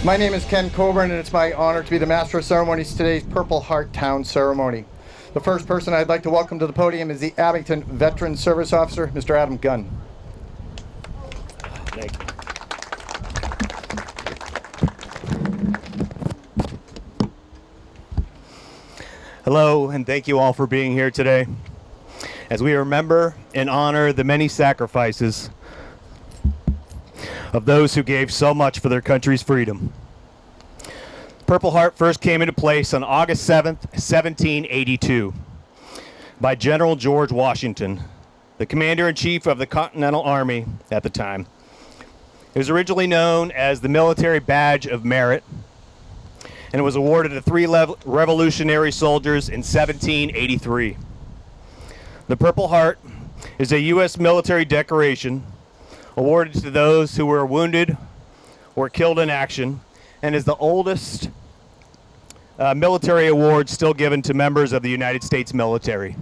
My name is Ken Coburn, and it's my honor to be the Master of Ceremonies for today's Purple Heart Town ceremony. The first person I'd like to welcome to the podium is the Abington Veteran Service Officer, Mr. Adam Gunn. Thank you. Hello, and thank you all for being here today as we remember and honor the many sacrifices of those who gave so much for their country's freedom. Purple Heart first came into place on August 7th, 1782 by General George Washington, the Commander-in-Chief of the Continental Army at the time. It was originally known as the Military Badge of Merit, and it was awarded to 3 Revolutionary soldiers in 1783. The Purple Heart is a U.S. military decoration awarded to those who were wounded or killed in action, and is the oldest military award still given to members of the United States military.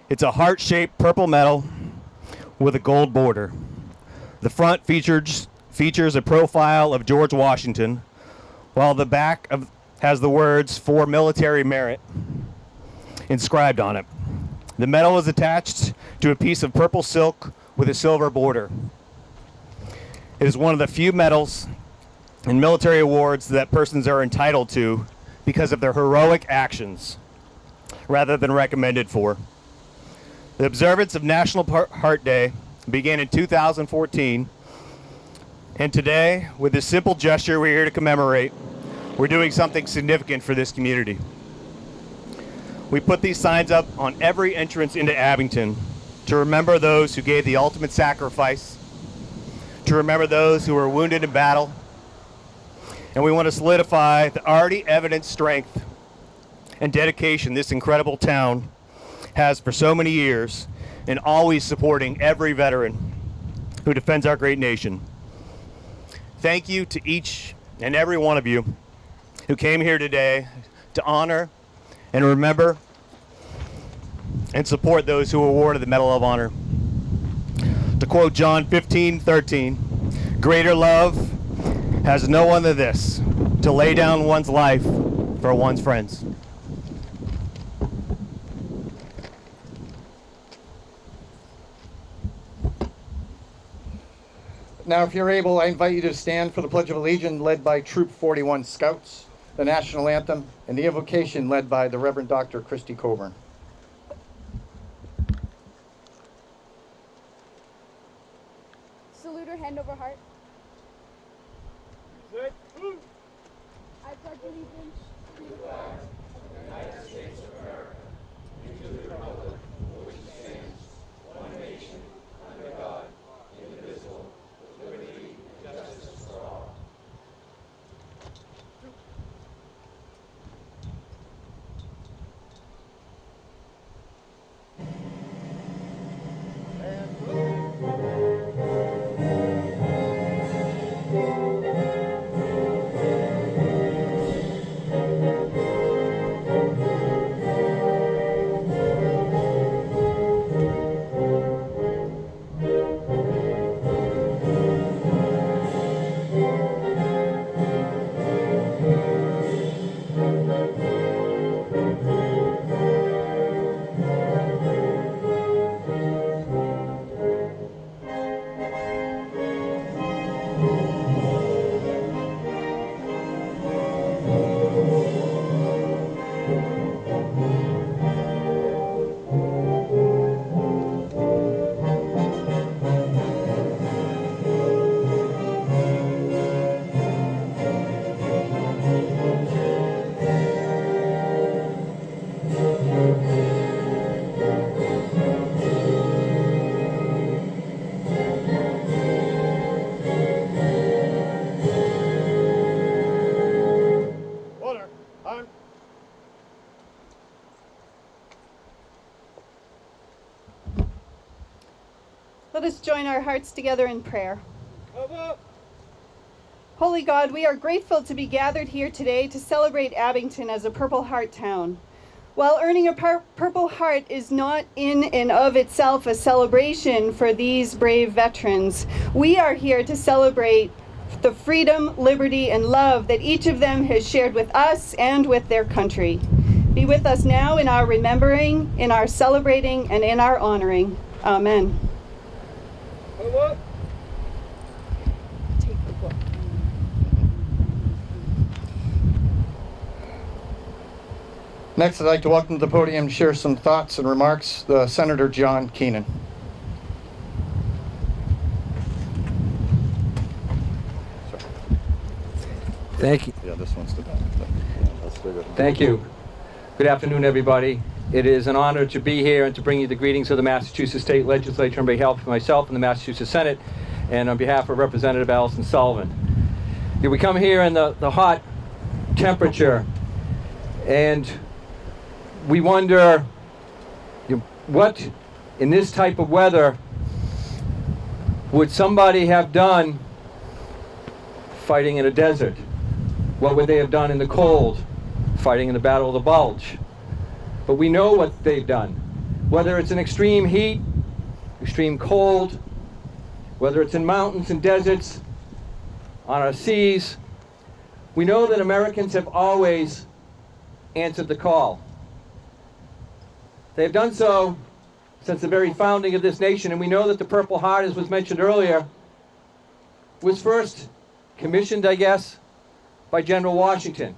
It's a heart-shaped purple medal with a gold border. The front features a profile of George Washington, while the back has the words "For Military Merit" inscribed on it. The medal is attached to a piece of purple silk with a silver border. It is one of the few medals and military awards that persons are entitled to because of their heroic actions, rather than recommended for. The observance of National Heart Day began in 2014, and today, with this simple gesture we're here to commemorate, we're doing something significant for this community. We put these signs up on every entrance into Abington to remember those who gave the ultimate sacrifice, to remember those who were wounded in battle, and we want to solidify the already evident strength and dedication this incredible town has for so many years in always supporting every veteran who defends our great nation. Thank you to each and every one of you who came here today to honor and remember and support those who were awarded the Medal of Honor. To quote John 15:13, "Greater love has no one than this, to lay down one's life for one's friends." Now, if you're able, I invite you to stand for the Pledge of Allegiance led by Troop 41 Scouts, the National Anthem, and the invocation led by the Reverend Dr. Christy Coburn. Salute or hand over heart. Good. I pledge allegiance to the flag of the United States of America, and to the republic for which it stands, one nation, under God, indivisible, with liberty and justice for all. Let us join our hearts together in prayer. Holy God, we are grateful to be gathered here today to celebrate Abington as a Purple Heart town. While earning a Purple Heart is not in and of itself a celebration for these brave veterans, we are here to celebrate the freedom, liberty, and love that each of them has shared with us and with their country. Be with us now in our remembering, in our celebrating, and in our honoring. Amen. Take the book. Next, I'd like to welcome to the podium, share some thoughts and remarks, the Senator John Keenan. Thank you. Yeah, this one's the back. Thank you. Good afternoon, everybody. It is an honor to be here and to bring you the greetings of the Massachusetts State Legislature on behalf of myself and the Massachusetts Senate, and on behalf of Representative Allison Sullivan. We come here in the hot temperature, and we wonder what, in this type of weather, would somebody have done fighting in a desert? What would they have done in the cold, fighting in the Battle of the Bulge? But we know what they've done. Whether it's in extreme heat, extreme cold, whether it's in mountains and deserts, on our seas, we know that Americans have always answered the call. They've done so since the very founding of this nation, and we know that the Purple Heart, as was mentioned earlier, was first commissioned, I guess, by General Washington.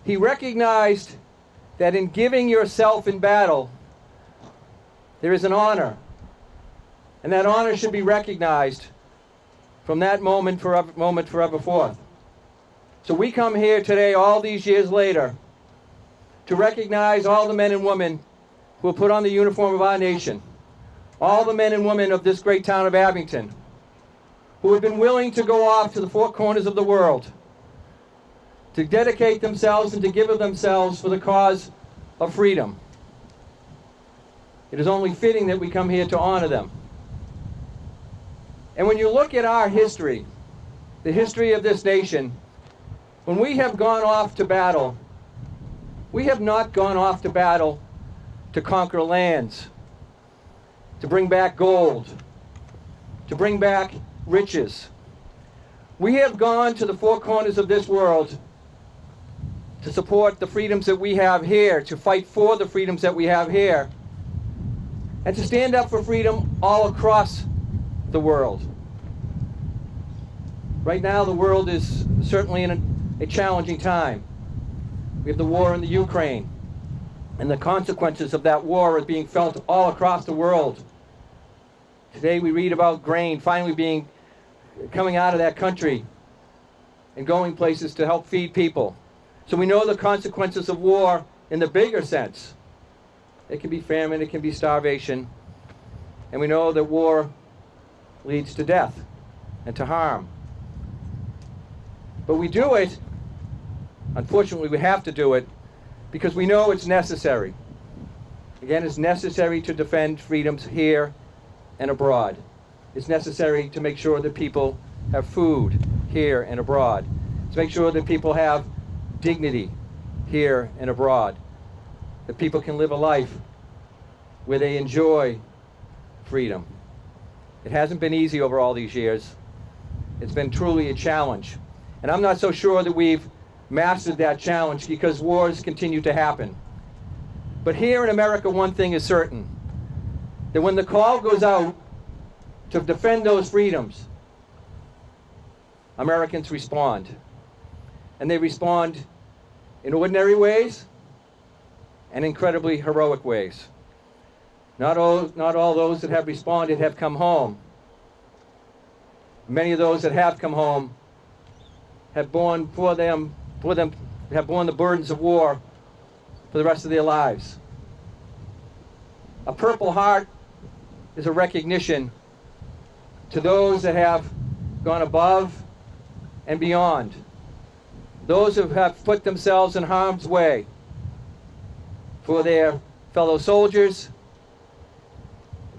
He recognized that in giving yourself in battle, there is an honor, and that honor should be recognized from that moment forever forth. So we come here today, all these years later, to recognize all the men and women who have put on the uniform of our nation, all the men and women of this great town of Abington, who have been willing to go off to the four corners of the world, to dedicate themselves and to give of themselves for the cause of freedom. It is only fitting that we come here to honor them. And when you look at our history, the history of this nation, when we have gone off to battle, we have not gone off to battle to conquer lands, to bring back gold, to bring back riches. We have gone to the four corners of this world to support the freedoms that we have here, to fight for the freedoms that we have here, and to stand up for freedom all across the world. Right now, the world is certainly in a challenging time. We have the war in the Ukraine, and the consequences of that war are being felt all across the world. Today we read about grain finally coming out of that country and going places to help feed people. So we know the consequences of war in the bigger sense. It can be famine, it can be starvation, and we know that war leads to death and to harm. But we do it, unfortunately we have to do it, because we know it's necessary. Again, it's necessary to defend freedoms here and abroad. It's necessary to make sure that people have food here and abroad. To make sure that people have dignity here and abroad. That people can live a life where they enjoy freedom. It hasn't been easy over all these years. It's been truly a challenge. And I'm not so sure that we've mastered that challenge, because wars continue to happen. But here in America, one thing is certain, that when the call goes out to defend those freedoms, Americans respond. And they respond in ordinary ways and incredibly heroic ways. Not all those that have responded have come home. Many of those that have come home have borne the burdens of war for the rest of their lives. A Purple Heart is a recognition to those that have gone above and beyond. Those who have put themselves in harm's way for their fellow soldiers,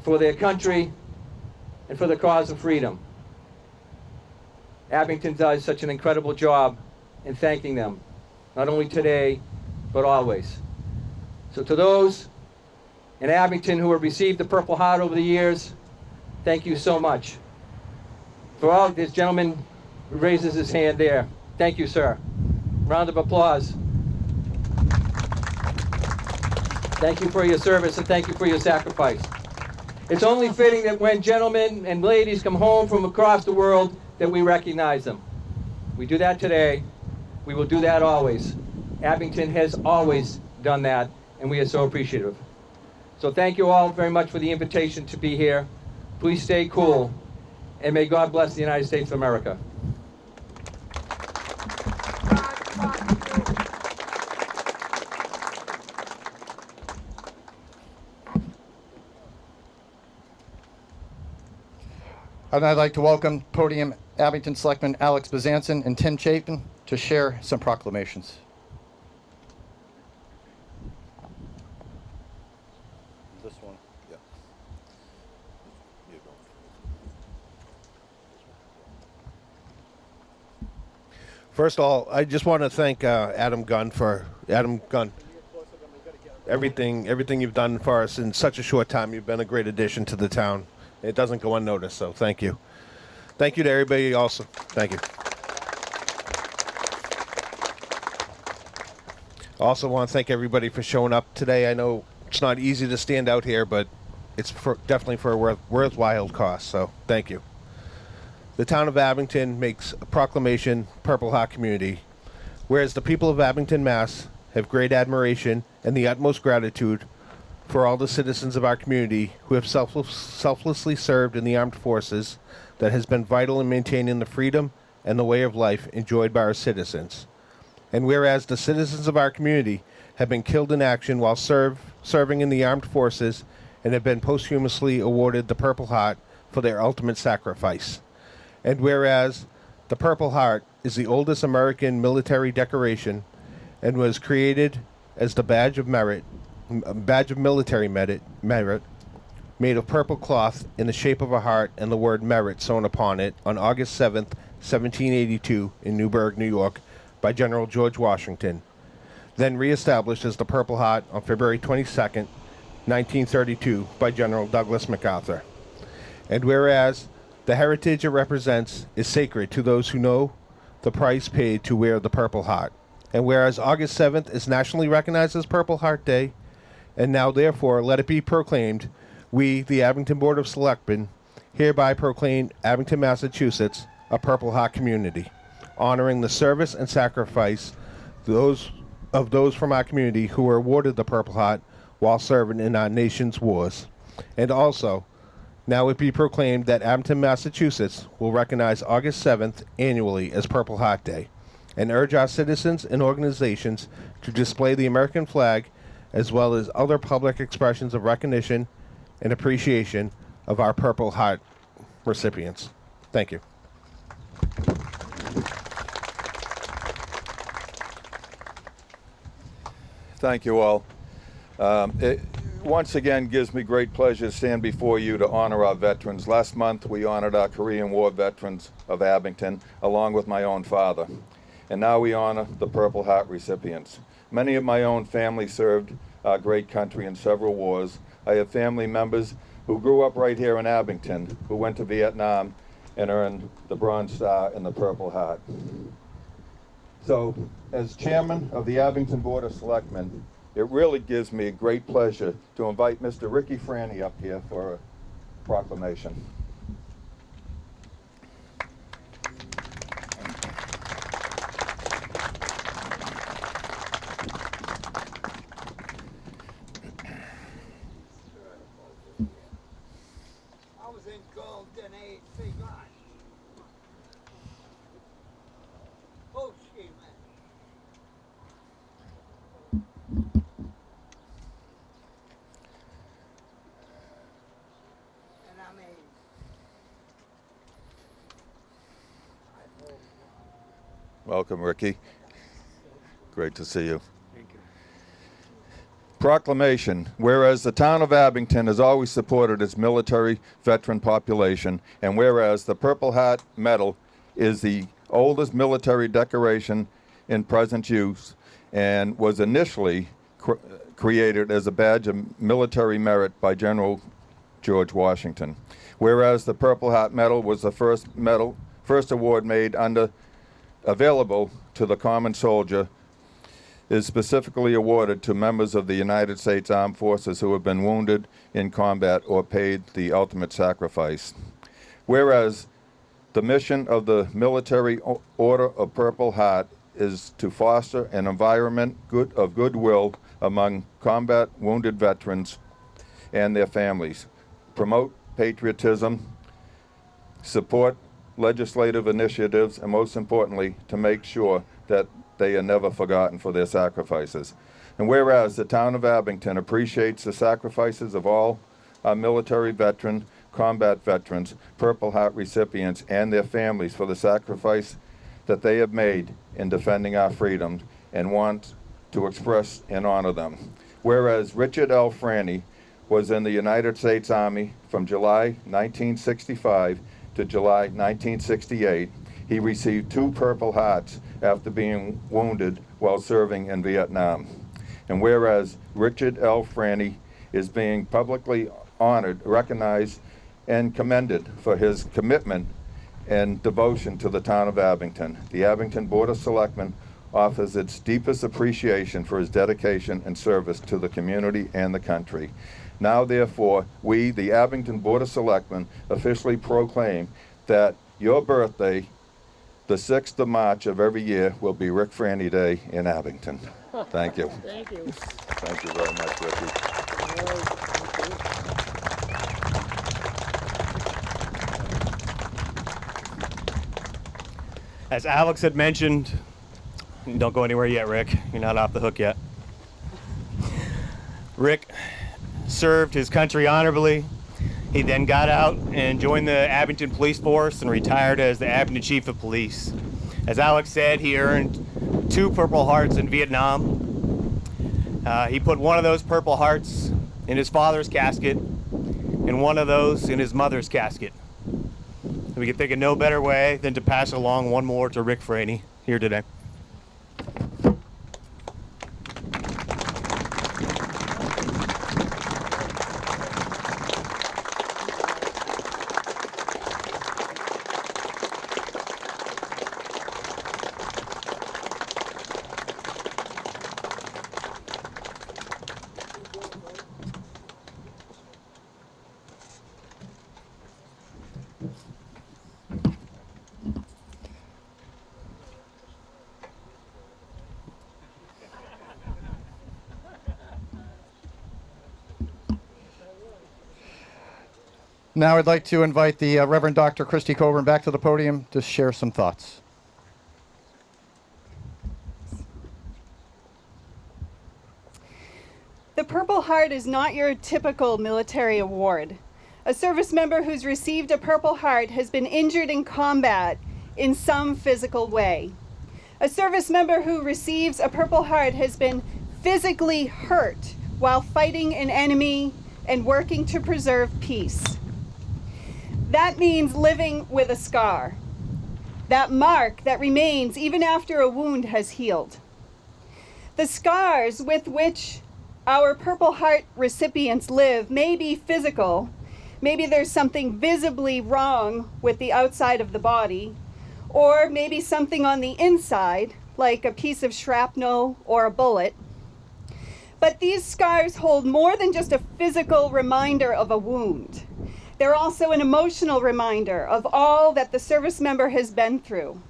for their country, and for the cause of freedom. Abington does such an incredible job in thanking them, not only today, but always. So to those in Abington who have received the Purple Heart over the years, thank you so much. For all, this gentleman raises his hand there. Thank you, sir. Round of applause. Thank you for your service and thank you for your sacrifice. It's only fitting that when gentlemen and ladies come home from across the world that we recognize them. We do that today. We will do that always. Abington has always done that, and we are so appreciative. So thank you all very much for the invitation to be here. Please stay cool, and may God bless the United States of America. And I'd like to welcome podium Abington Selectman Alex Bezanson and Tim Chapin to share some proclamations. This one. Yeah. You go. First of all, I just want to thank Adam Gunn. Everything you've done for us in such a short time. You've been a great addition to the town. It doesn't go unnoticed, so thank you. Thank you to everybody also. Thank you. I also want to thank everybody for showing up today. I know it's not easy to stand out here, but it's definitely for a worthwhile cost, so thank you. The town of Abington makes a proclamation, Purple Heart Community, whereas the people of Abington, Mass. Have great admiration and the utmost gratitude for all the citizens of our community who have selflessly served in the armed forces that has been vital in maintaining the freedom and the way of life enjoyed by our citizens. And whereas the citizens of our community have been killed in action while serving in the armed forces and have been posthumously awarded the Purple Heart for their ultimate sacrifice. And whereas the Purple Heart is the oldest American military decoration and was created as the badge of military merit, made of purple cloth in the shape of a heart and the word merit sewn upon it on August 7th, 1782 in Newburgh, New York, by General George Washington, then reestablished as the Purple Heart on February 22nd, 1932 by General Douglas MacArthur. And whereas the heritage it represents is sacred to those who know the price paid to wear the Purple Heart. And whereas August 7th is nationally recognized as Purple Heart Day, and now therefore let it be proclaimed, we, the Abington Board of Selectmen, hereby proclaim Abington, Massachusetts, a Purple Heart community, honoring the service and sacrifice those from our community who were awarded the Purple Heart while serving in our nation's wars. And also, now it be proclaimed that Abington, Massachusetts will recognize August 7th annually as Purple Heart Day, and urge our citizens and organizations to display the American flag as well as other public expressions of recognition and appreciation of our Purple Heart recipients. Thank you. Thank you all. It once again gives me great pleasure to stand before you to honor our veterans. Last month we honored our Korean War veterans of Abington along with my own father. And now we honor the Purple Heart recipients. Many of my own family served our great country in several wars. I have family members who grew up right here in Abington, who went to Vietnam and earned the Bronze Star and the Purple Heart. So, as chairman of the Abington Board of Selectmen, it really gives me a great pleasure to invite Mr. Ricky Franny up here for a proclamation. Welcome, Ricky. Great to see you. Thank you. Proclamation. Whereas the town of Abington has always supported its military veteran population, and whereas the Purple Heart Medal is the oldest military decoration in present use and was initially created as a badge of military merit by General George Washington. Whereas the Purple Heart Medal was the first medal first award made available to the common soldier is specifically awarded to members of the United States Armed Forces who have been wounded in combat or paid the ultimate sacrifice. Whereas the mission of the Military Order of Purple Heart is to foster an environment of goodwill among combat wounded veterans and their families, promote patriotism, support legislative initiatives, and most importantly, to make sure that they are never forgotten for their sacrifices. And whereas the town of Abington appreciates the sacrifices of all our military veteran, combat veterans, Purple Heart recipients, and their families for the sacrifice that they have made in defending our freedoms, and want to express and honor them. Whereas Richard L. Franny was in the United States Army from July 1965 to July 1968, he received 2 Purple Hearts after being wounded while serving in Vietnam. And whereas Richard L. Franny is being publicly honored, recognized, and commended for his commitment and devotion to the town of Abington, the Abington Board of Selectmen offers its deepest appreciation for his dedication and service to the community and the country. Now, therefore, we, the Abington Board of Selectmen, officially proclaim that your birthday, the 6th of March of every year, will be Rick Franny Day in Abington. Thank you. Thank you. Thank you very much, Ricky. As Alex had mentioned, don't go anywhere yet, Rick. You're not off the hook yet. Rick served his country honorably. He then got out and joined the Abington Police Force and retired as the Abington Chief of Police. As Alex said, he earned 2 Purple Hearts in Vietnam. He put one of those Purple Hearts in his father's casket and one of those in his mother's casket. We can think of no better way than to pass along one more to Rick Franny here today. Now I'd like to invite the Reverend Dr. Christy Coburn back to the podium to share some thoughts. The Purple Heart is not your typical military award. A service member who's received a Purple Heart has been injured in combat in some physical way. A service member who receives a Purple Heart has been physically hurt while fighting an enemy and working to preserve peace. That means living with a scar, that mark that remains even after a wound has healed. The scars with which our Purple Heart recipients live may be physical. Maybe there's something visibly wrong with the outside of the body, or maybe something on the inside, like a piece of shrapnel or a bullet. But these scars hold more than just a physical reminder of a wound. They're also an emotional reminder of all that the service member has been through.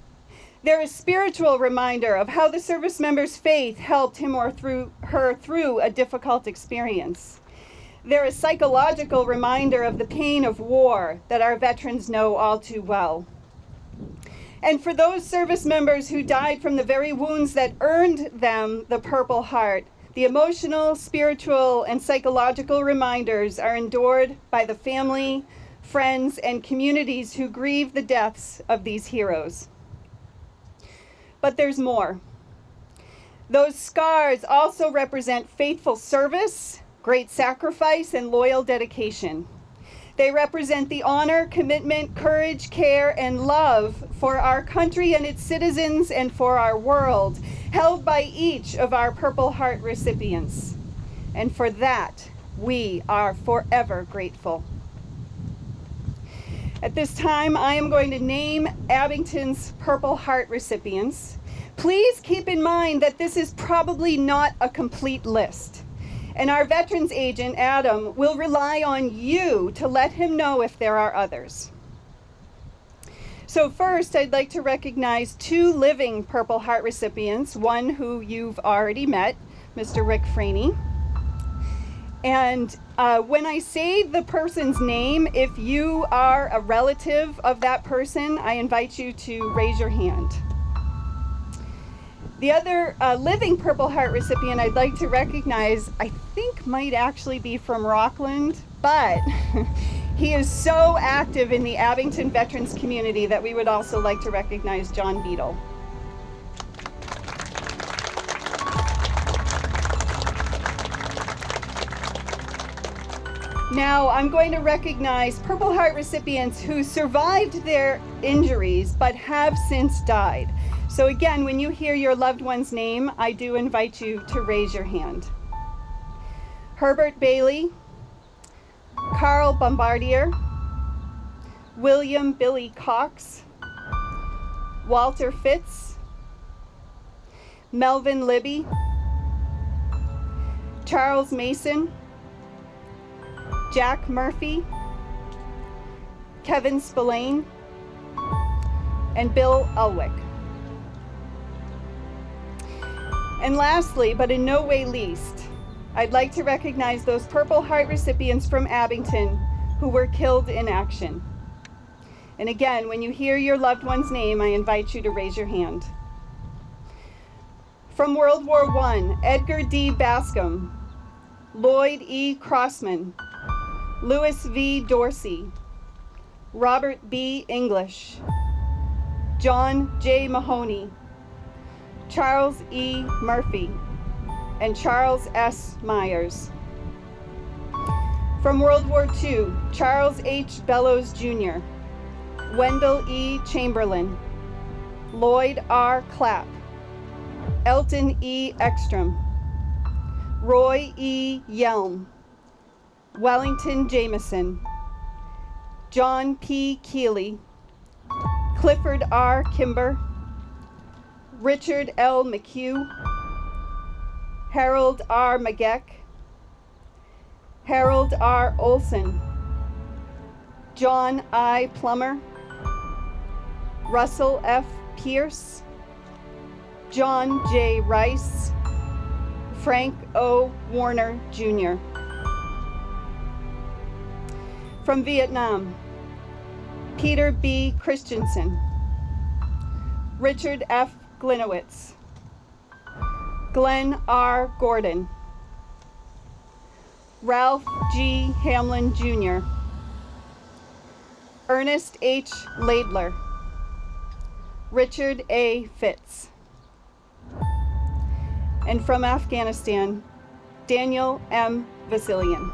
They're a spiritual reminder of how the service member's faith helped him or her through a difficult experience. They're a psychological reminder of the pain of war that our veterans know all too well. And for those service members who died from the very wounds that earned them the Purple Heart, the emotional, spiritual, and psychological reminders are endured by the family, friends, and communities who grieve the deaths of these heroes. But there's more. Those scars also represent faithful service, great sacrifice, and loyal dedication. They represent the honor, commitment, courage, care, and love for our country and its citizens and for our world, held by each of our Purple Heart recipients. And for that, we are forever grateful. At this time, I am going to name Abington's Purple Heart recipients. Please keep in mind that this is probably not a complete list, and our veterans agent, Adam, will rely on you to let him know if there are others. So first, I'd like to recognize 2 living Purple Heart recipients, one who you've already met, Mr. Rick Franey. And when I say the person's name, if you are a relative of that person, I invite you to raise your hand. The other living Purple Heart recipient I'd like to recognize, I think might actually be from Rockland, but he is so active in the Abington veterans community that we would also like to recognize John Beadle. Now, I'm going to recognize Purple Heart recipients who survived their injuries but have since died. So again, when you hear your loved one's name, I do invite you to raise your hand. Herbert Bailey, Carl Bombardier, William Billy Cox, Walter Fitz, Melvin Libby, Charles Mason, Jack Murphy, Kevin Spillane, and Bill Elwick. And lastly, but in no way least, I'd like to recognize those Purple Heart recipients from Abington who were killed in action. And again, when you hear your loved one's name, I invite you to raise your hand. From World War I, Edgar D. Bascom, Lloyd E. Crossman, Louis V. Dorsey, Robert B. English, John J. Mahoney, Charles E. Murphy, and Charles S. Myers. From World War II, Charles H. Bellows Jr., Wendell E. Chamberlain, Lloyd R. Clapp, Elton E. Ekstrom, Roy E. Yelm, Wellington Jameson, John P. Keeley, Clifford R. Kimber, Richard L. McHugh, Harold R. Mageck, Harold R. Olson, John I. Plummer, Russell F. Pierce, John J. Rice, Frank O. Warner, Jr. From Vietnam, Peter B. Christensen, Richard F. Glinowitz, Glenn R. Gordon, Ralph G. Hamlin, Jr., Ernest H. Laidler, Richard A. Fitz. And from Afghanistan, Daniel M. Vasilian.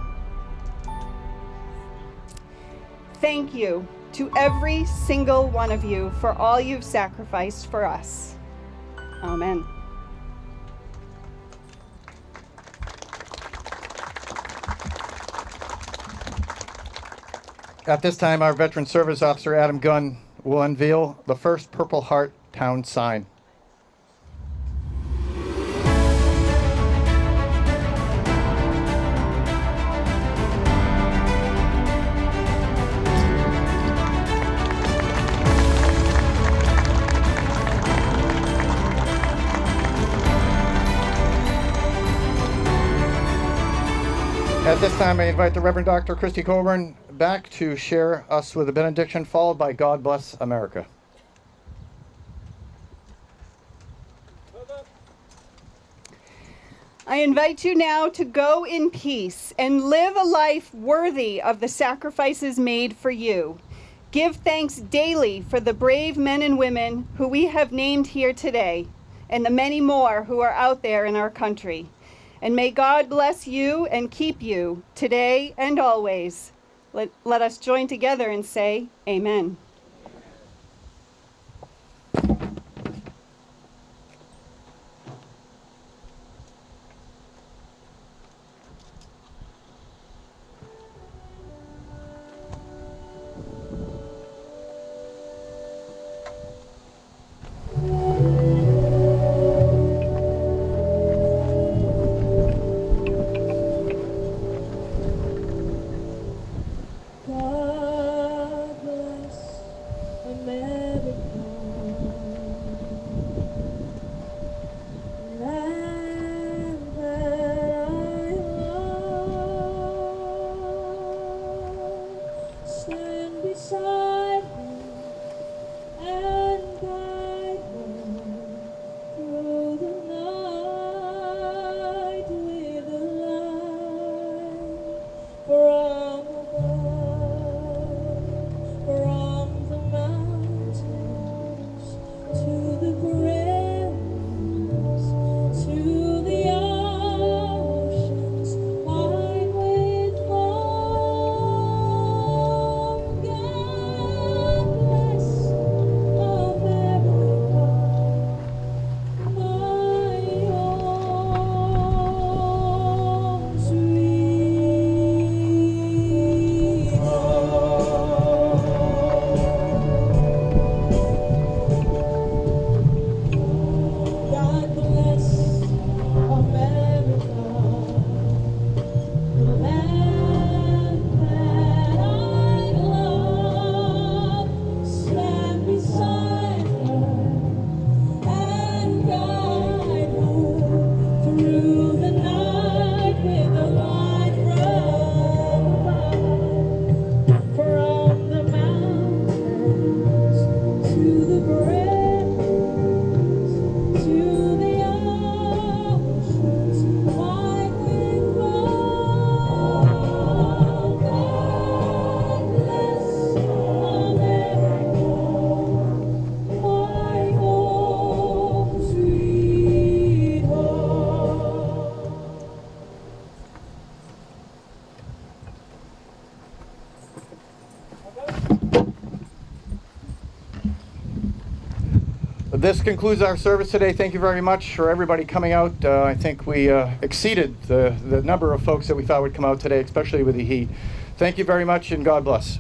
Thank you to every single one of you for all you've sacrificed for us. Amen. At this time, our Veteran Service Officer, Adam Gunn, will unveil the first Purple Heart Town sign. At this time, I invite the Reverend Dr. Christy Coburn back to share us with a benediction, followed by God Bless America. I invite you now to go in peace and live a life worthy of the sacrifices made for you. Give thanks daily for the brave men and women who we have named here today, and the many more who are out there in our country. And may God bless you and keep you today and always. Let us join together and say, Amen. This concludes our service today. Thank you very much for everybody coming out. I think we exceeded the number of folks that we thought would come out today, especially with the heat. Thank you very much, and God bless.